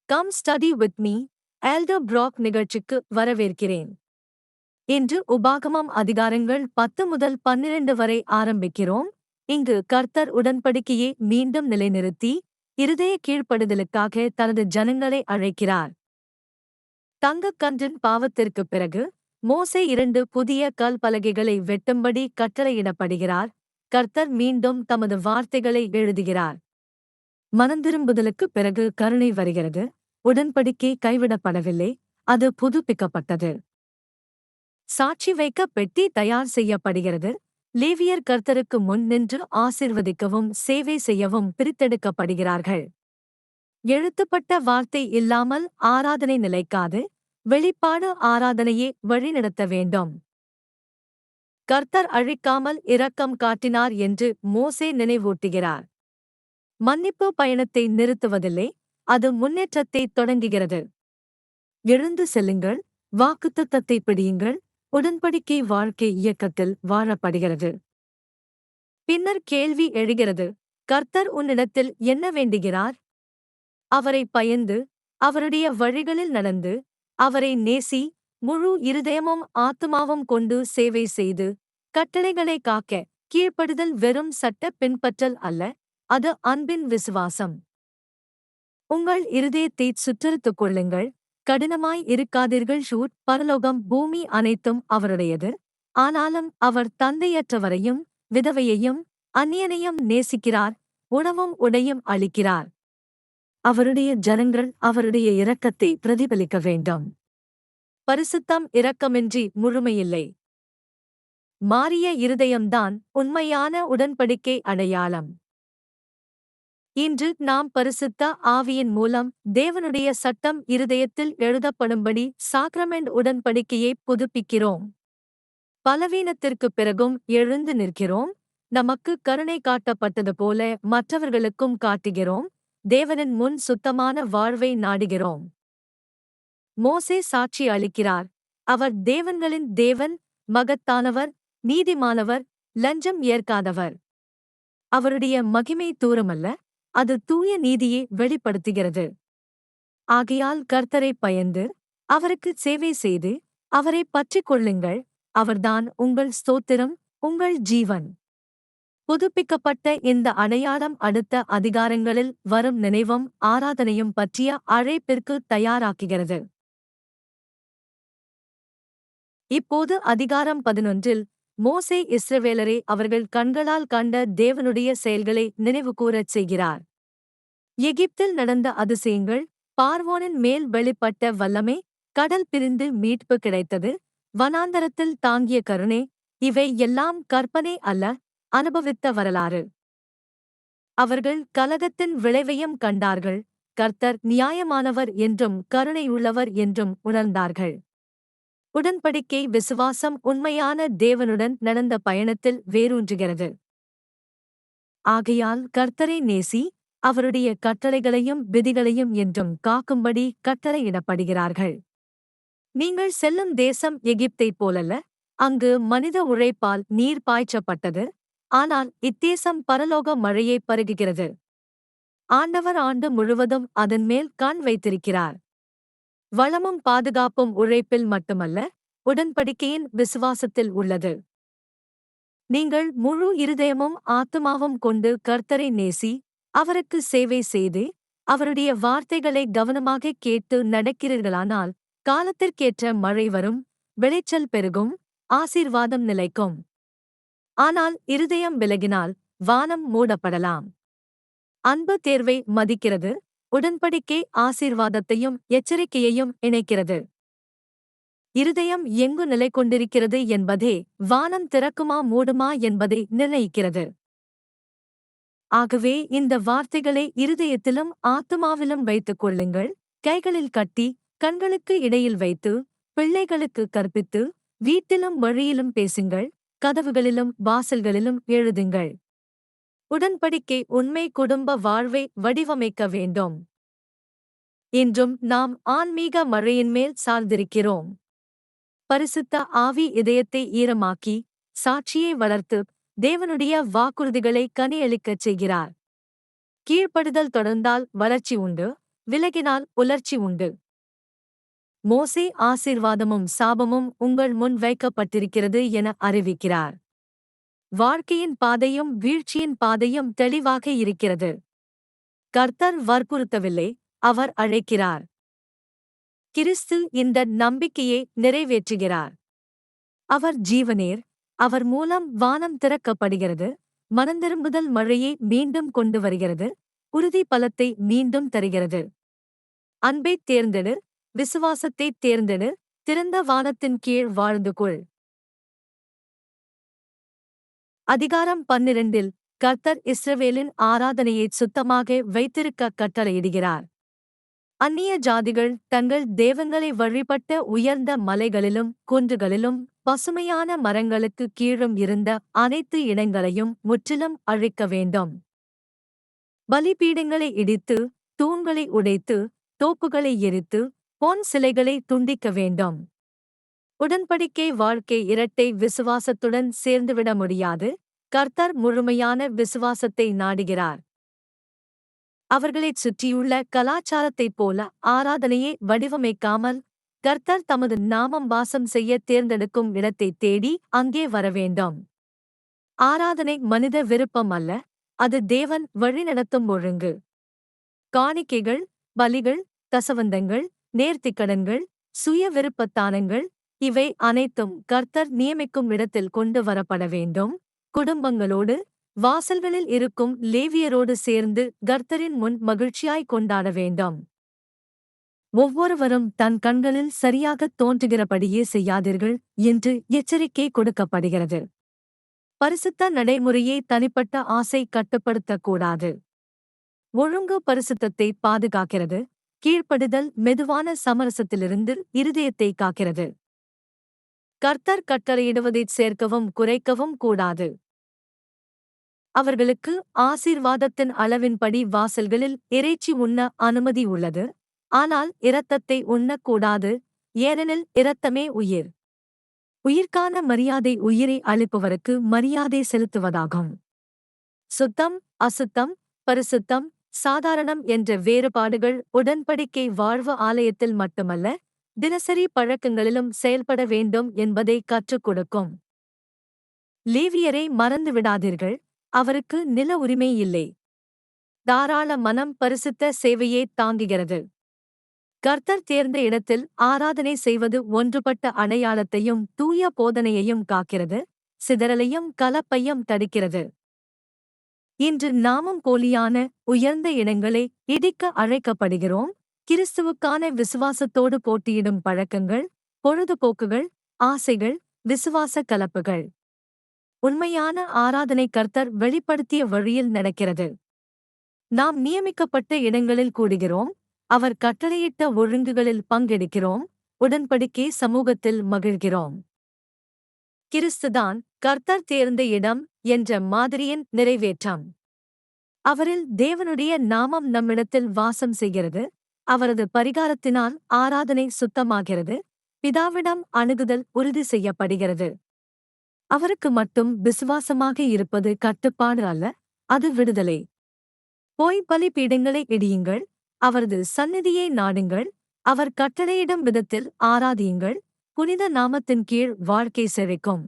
Come study with me elder பிராக் நிகழ்ச்சிக்கு வரவேற்கிறேன். இன்று உபாகமம் அதிகாரங்கள் 10 முதல் 12 வரை ஆரம்பிக்கிறோம். இங்கு கர்த்தர் உடன்படிக்கையை மீண்டும் நிலைநிறுத்தி இருதய கீழ்ப்படுதலுக்காக தனது ஜனங்களை அழைக்கிறார். தங்கக்கன்றின் பாவத்திற்குப் பிறகு மோசே 2 புதிய கல் பலகைகளை வெட்டும்படி கட்டளையிடப்படுகிறார். கர்த்தர் மீண்டும் தமது வார்த்தைகளை எழுதுகிறார். மனந்திரும்புதலுக்குப் பிறகு கருணை வருகிறது. உடன்படிக்கை கைவிடப்படவில்லை, அது புதுப்பிக்கப்பட்டது. சாட்சி வைக்க பெட்டி தயார் செய்யப்படுகிறது. லேவியர் கர்த்தருக்கு முன் நின்று ஆசீர்வதிக்கவும் சேவை செய்யவும் பிரித்தெடுக்கப்படுகிறார்கள். எழுத்துப்பட்ட வார்த்தை இல்லாமல் ஆராதனை நிலைக்காது. வெளிப்பாடு ஆராதனையே வழிநடத்த வேண்டும். கர்த்தர் அழிக்காமல் இரக்கம் காட்டினார் என்று மோசே நினைவூட்டுகிறார். மன்னிப்பு பயணத்தை நிறுத்துவதில்லை, அது முன்னேற்றத்தை தொடங்குகிறது. எழுந்து செல்லுங்கள், வாக்குத்தத்தத்தை பிடியுங்கள். உடன்படிக்கை வாழ்க்கை இயக்கத்தில் வாழப்படுகிறது. பின்னர் கேள்வி எழுகிறது, கர்த்தர் உன்னிடத்தில் என்ன வேண்டுகிறார்? அவரை பயந்து, அவருடைய வழிகளில் நடந்து, அவரை நேசி, முழு இருதயமும் ஆத்துமாவும் கொண்டு சேவை செய்து, கட்டளைகளை காக்க. கீழ்ப்படுதல் வெறும் சட்ட பின்பற்றல் அல்ல, அது அன்பின் விசுவாசம். உங்கள் இருதயத்தைச் சுற்றறுத்துக் கொள்ளுங்கள், கடினமாய் இருக்காதீர்கள். பரலோகம் பூமி அனைத்தும் அவருடையது. ஆனாலும் அவர் தந்தையற்றவரையும் விதவையையும் அந்நியனையும் நேசிக்கிறார், உணவும் உடையும் அளிக்கிறார். அவருடைய ஜனங்கள் அவருடைய இரக்கத்தை பிரதிபலிக்க வேண்டும். பரிசுத்தம் இரக்கமின்றி முழுமையில்லை. மாறிய இருதயம்தான் உண்மையான உடன்படிக்கை அடையாளம். இன்று நாம் பரிசுத்த ஆவியின் மூலம் தேவனுடைய சட்டம் இருதயத்தில் எழுதப்படும்படி சாக்ரமெண்ட் உடன்படிக்கையை புதுப்பிக்கிறோம். பலவீனத்திற்குப் பிறகும் எழுந்து நிற்கிறோம். நமக்கு கருணை காட்டப்பட்டது போல மற்றவர்களுக்கும் காட்டுகிறோம். தேவனின் முன் சுத்தமான வாழ்வை நாடுகிறோம். மோசே சாட்சி அளிக்கிறார். அவர் தேவன்களின் தேவன், மகத்தானவர், நீதிமானவர், லஞ்சம் ஏற்காதவர். அவருடைய மகிமை தூரமல்ல, அது தூய நீதியை வெளிப்படுத்துகிறது. ஆகையால் கர்த்தரை பயந்து, அவருக்கு சேவை செய்து, அவரை பற்றிக் கொள்ளுங்கள். அவர்தான் உங்கள் ஸ்தோத்திரம், உங்கள் ஜீவன். புதுப்பிக்கப்பட்ட இந்த அடையாளம் அடுத்த அதிகாரங்களில் வரும் நினைவும் ஆராதனையும் பற்றிய அழைப்பிற்கு தயாராக்குகிறது. இப்போது அதிகாரம் 11 மோசே இஸ்ரவேலரை அவர்கள் கண்களால் கண்ட தேவனுடைய செயல்களை நினைவுகூரச் செய்கிறார். எகிப்தில் நடந்த அதிசயங்கள், பார்வோனின் மேல் வெளிப்பட்ட வல்லமை, கடல் பிரிந்து மீட்பு கிடைத்தது, வனாந்தரத்தில் தாங்கிய கருணை, இவை எல்லாம் கற்பனை அல்ல, அனுபவித்த வரலாறு. அவர்கள் கலகத்தின் விளைவையும் கண்டார்கள். கர்த்தர் நியாயமானவர் என்றும் கருணையுள்ளவர் என்றும் உணர்ந்தார்கள். உடன்படிக்கை விசுவாசம் உண்மையான தேவனுடன் நடந்த பயணத்தில் வேரூன்றுகிறது. ஆகையால் கர்த்தரை நேசி, அவருடைய கட்டளைகளையும் விதிகளையும் என்றும் காக்கும்படி கட்டளையிடப்படுகிறார்கள். நீங்கள் செல்லும் தேசம் எகிப்தைப் போலல்ல, அங்கு மனித உழைப்பால் நீர் பாய்ச்சப்பட்டது. ஆனால் இத்தேசம் பரலோக மழையை பருகுகிறது. ஆண்டவர் ஆண்டு முழுவதும் அதன் மேல் கண் வைத்திருக்கிறார். வளமும் பாதுகாப்பும் உழைப்பில் மட்டுமல்ல, உடன்படிக்கையின் விசுவாசத்தில் உள்ளது. நீங்கள் முழு இருதயமும் ஆத்துமாவும் கொண்டு கர்த்தரை நேசி, அவருக்கு சேவை செய்து, அவருடைய வார்த்தைகளை கவனமாக கேட்டு நடக்கிறீர்களானால், காலத்திற்கேற்ற மழை வரும், விளைச்சல் பெருகும், ஆசீர்வாதம் நிலைக்கும். ஆனால் இருதயம் விலகினால் வானம் மூடப்படலாம். அன்பு தேர்வை மதிக்கிறது, உடன்படிக்கை ஆசீர்வாதத்தையும் எச்சரிக்கையையும் இணைக்கிறது. இருதயம் எங்கு நிலை கொண்டிருக்கிறது என்பதே வானம் திறக்குமா மூடுமா என்பதை நிர்ணயிக்கிறது. ஆகவே இந்த வார்த்தைகளை இருதயத்திலும் ஆத்துமாவிலும் வைத்துக் கொள்ளுங்கள். கைகளில் கட்டி, கண்களுக்கு இடையில் வைத்து, பிள்ளைகளுக்கு கற்பித்து, வீட்டிலும் வழியிலும் பேசுங்கள், கதவுகளிலும் வாசல்களிலும் எழுதுங்கள். உடன்படிக்கை உண்மை குடும்ப வாழ்வை வடிவமைக்க வேண்டும். இன்றும் நாம் ஆன்மீக மழையின்மேல் சார்ந்திருக்கிறோம். பரிசுத்த ஆவி இதயத்தை ஈரமாக்கி, சாட்சியை வளர்த்து, தேவனுடைய வாக்குறுதிகளை கனியளிக்கச் செய்கிறார். கீழ்ப்படுதல் தொடர்ந்தால் வளர்ச்சி உண்டு, விலகினால் உலர்ச்சி உண்டு. மோசே ஆசீர்வாதமும் சாபமும் உங்கள் முன் வைக்கப்பட்டிருக்கிறது என அறிவிக்கிறார். வாழ்க்கையின் பாதையும் வீழ்ச்சியின் பாதையும் தெளிவாக இருக்கிறது. கர்த்தர் வற்புறுத்தவில்லை, அவர் அழைக்கிறார். கிறிஸ்து இந்த நம்பிக்கையை நிறைவேற்றுகிறார். அவர் ஜீவநீர், அவர் மூலம் வானம் திறக்கப்படுகிறது, மனந்திரும்புதல் மழையை மீண்டும் கொண்டு வருகிறது, உறுதி பலத்தை மீண்டும் தருகிறது. அன்பைத் தேர்ந்தெடு, விசுவாசத்தைத் தேர்ந்தெடு, திறந்த வானத்தின் கீழ் வாழ்ந்து கொள். அதிகாரம் 12 கர்த்தர் இஸ்ரவேலின் ஆராதனையைச் சுத்தமாக வைத்திருக்க கட்டளையிடுகிறார். அந்நிய ஜாதிகள் தங்கள் தேவங்களை வழிபட்ட உயர்ந்த மலைகளிலும் குன்றுகளிலும் பசுமையான மரங்களுக்கு கீழும் இருந்த அனைத்து இடங்களையும் முற்றிலும் அழிக்க வேண்டும். பலிபீடங்களை இடித்து, தூண்களை உடைத்து, தோப்புகளை எரித்து, பொன் சிலைகளை துண்டிக்க வேண்டும். உடன்படிக்கை வாழ்க்கை இரட்டை விசுவாசத்துடன் சேர்ந்துவிட முடியாது. கர்த்தர் முழுமையான விசுவாசத்தை நாடுகிறார். அவர்களைச் சுற்றியுள்ள கலாச்சாரத்தைப் போல ஆராதனையை வடிவமைக்காமல், கர்த்தர் தமது நாமம் வாசம் செய்ய தேர்ந்தெடுக்கும் இடத்தைத் தேடி அங்கே வரவேண்டும். ஆராதனை மனித விருப்பம் அல்ல, அது தேவன் வழிநடத்தும் ஒழுங்கு. காணிக்கைகள், பலிகள், தசவந்தங்கள், நேர்த்திக்கடன்கள், சுய விருப்பத்தானங்கள், இவை அனைத்தும் கர்த்தர் நியமிக்கும் இடத்தில் கொண்டு வரப்பட வேண்டும். குடும்பங்களோடு, வாசல்களில் இருக்கும் லேவியரோடு சேர்ந்து கர்த்தரின் முன் மகிழ்ச்சியாய் கொண்டாட வேண்டும். ஒவ்வொருவரும் தன் கண்களில் சரியாகத் தோன்றுகிறபடியே செய்யாதீர்கள் என்று எச்சரிக்கை கொடுக்கப்படுகிறது. பரிசுத்த நடைமுறையை தனிப்பட்ட ஆசை கட்டுப்படுத்தக்கூடாது. ஒழுங்கு பரிசுத்தத்தை பாதுகாக்கிறது. கீழ்ப்படிதல் மெதுவான சமரசத்திலிருந்து இருதயத்தை காக்கிறது. கர்த்தர் கட்டளையிடுவதைச் சேர்க்கவும் குறைக்கவும் கூடாது. அவர்களுக்கு ஆசீர்வாதத்தின் அளவின்படி வாசல்களில் இறைச்சி உண்ண அனுமதி உள்ளது, ஆனால் இரத்தத்தை உண்ணக்கூடாது, ஏனெனில் இரத்தமே உயிர். உயிர்க்கான மரியாதை உயிரை அளிப்பவருக்கு மரியாதை செலுத்துவதாகும். சுத்தம், அசுத்தம், பரிசுத்தம், சாதாரணம் என்ற வேறுபாடுகள் உடன்படிக்கை வாழ்வு ஆலயத்தில் மட்டுமல்ல, தினசரி பழக்கங்களிலும் செயல்பட வேண்டும் என்பதை கற்றுக் கொடுக்கும். லேவியரை மறந்துவிடாதீர்கள், அவருக்கு நில உரிமை இல்லை. தாராள மனம் பரிசுத்த சேவையை தாங்குகிறது. கர்த்தர் தேர்ந்த இடத்தில் ஆராதனை செய்வது ஒன்றுபட்ட அடையாளத்தையும் தூய போதனையையும் காக்கிறது, சிதறலையும் கலப்பையும் தடுக்கிறது. இன்று நாமும் போலியான உயர்ந்த இடங்களை இடிக்க அழைக்கப்படுகிறோம். கிறிஸ்துவுக்கான விசுவாசத்தோடு போட்டியிடும் பழக்கங்கள், பொழுதுபோக்குகள், ஆசைகள், விசுவாச கலப்புகள். உண்மையான ஆராதனை கர்த்தர் வெளிப்படுத்திய வழியில் நடக்கிறது. நாம் நியமிக்கப்பட்ட இடங்களில் கூடுகிறோம், அவர் கட்டளையிட்ட ஒழுங்குகளில் பங்கெடுக்கிறோம், உடன்படிக்கை சமூகத்தில் மகிழ்கிறோம். கிறிஸ்துதான் கர்த்தர் தேர்ந்த இடம் என்ற மாதிரியின் நிறைவேற்றம். அவரில் தேவனுடைய நாமம் நம்மிடத்தில் வாசம் செய்கிறது. அவரது பரிகாரத்தினால் ஆராதனை சுத்தமாகிறது. பிதாவிடம் அணுகுதல் உறுதி செய்யப்படுகிறது. அவருக்கு மட்டும் விசுவாசமாக இருப்பது கட்டுப்பாடு அல்ல, அது விடுதலை. போய் பலிபீடங்களை இடியுங்கள், அவரது சந்நிதியை நாடுங்கள், அவர் கட்டளையிடும் விதத்தில் ஆராதியுங்கள், புனித நாமத்தின் கீழ் வாழ்க்கை செழிக்கும்.